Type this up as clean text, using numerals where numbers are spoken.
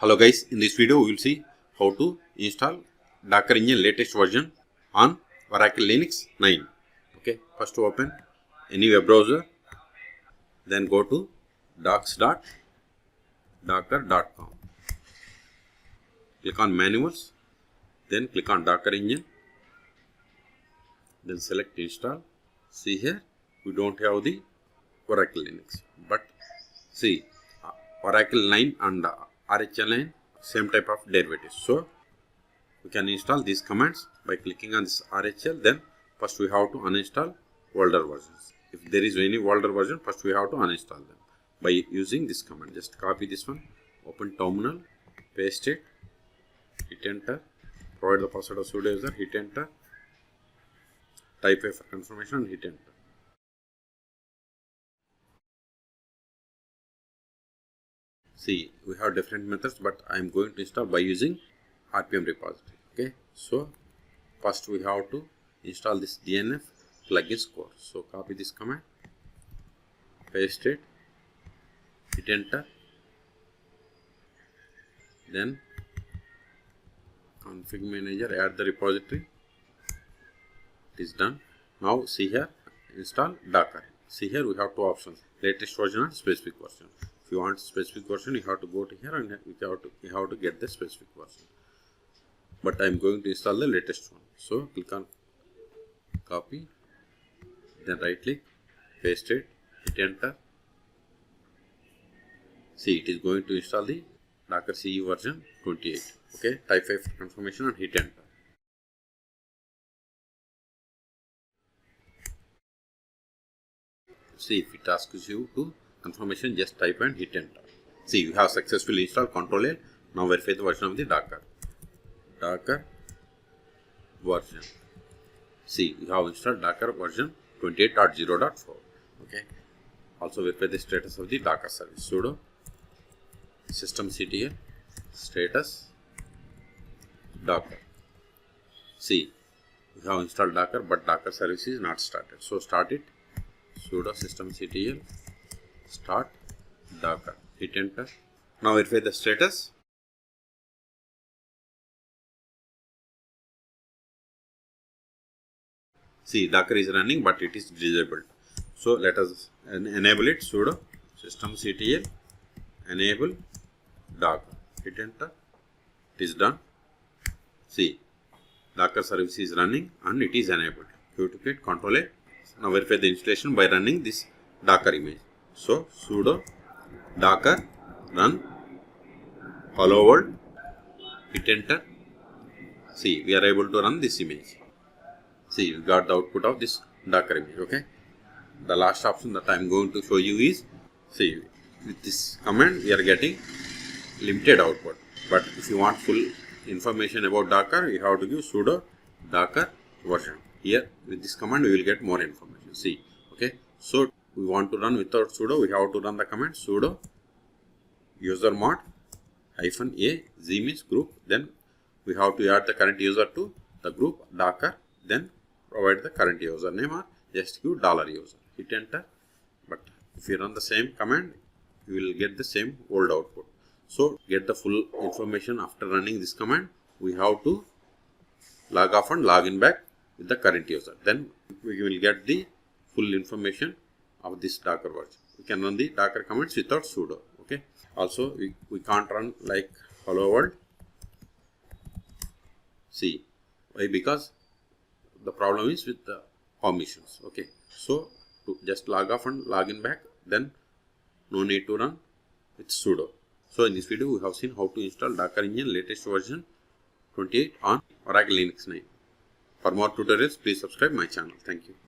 Hello guys, in this video we will see how to install Docker Engine latest version on Oracle Linux 9. Okay, first open any web browser, then go to docs.docker.com. Click on manuals, then click on Docker Engine, then select install. See here, we don't have the Oracle Linux, but see Oracle 9 and RHL 9 same type of derivatives. So we can install these commands by clicking on this RHL. Then first we have to uninstall older versions. If there is any older version, first we have to uninstall them by using this command. Just copy this one, open terminal, paste it, hit enter, provide the password of sudo user, hit enter, type A for confirmation and hit enter. See, we have different methods, but I am going to install by using RPM repository. Okay, so first we have to install this DNF plugins core. So copy this command, paste it, hit enter, then config manager, add the repository. It is done. Now see here, install Docker. See here we have two options: latest version and specific version. If you want specific version, you have to go to here and you have to get the specific version. But I am going to install the latest one. So click on copy, then right click, paste it, hit enter. See, it is going to install the docker-ce version 28. Okay, type A for confirmation and hit enter. See, if it asks you to confirmation, just type and hit enter. See, you have successfully installed Control L. Now verify the version of the Docker. Docker version. See, you have installed Docker version 28.0.4. Okay. Also verify the status of the Docker service. Sudo systemctl status Docker. See, you have installed Docker, but Docker service is not started. So start it. Sudo systemctl start Docker. Hit enter. Now verify the status. See, Docker is running, but it is disabled. So let us enable it. Sudo systemctl enable Docker. Hit enter. It is done. See, Docker service is running and it is enabled. Duplicate Control A. Now verify the installation by running this Docker image. So sudo docker run hello world. Hit enter. See, we are able to run this image. See, we got the output of this Docker image. Okay. The last option that I am going to show you is, see, with this command we are getting limited output. But if you want full information about Docker, you have to give sudo docker version. Here with this command we will get more information. See, okay. So we want to run without sudo, we have to run the command sudo usermod -a z means group. Then we have to add the current user to the group Docker. Then provide the current username or just give $user. Hit enter. But if you run the same command, you will get the same old output. So get the full information after running this command, we have to log off and log in back with the current user. Then we will get the full information of this Docker version. We can run the Docker commands without sudo. Okay. Also, we can't run like hello world. See, why? Because the problem is with the permissions. Okay. So to just log off and log in back, then no need to run with sudo. So in this video, we have seen how to install Docker Engine latest version 28 on Oracle Linux 9. For more tutorials, please subscribe my channel. Thank you.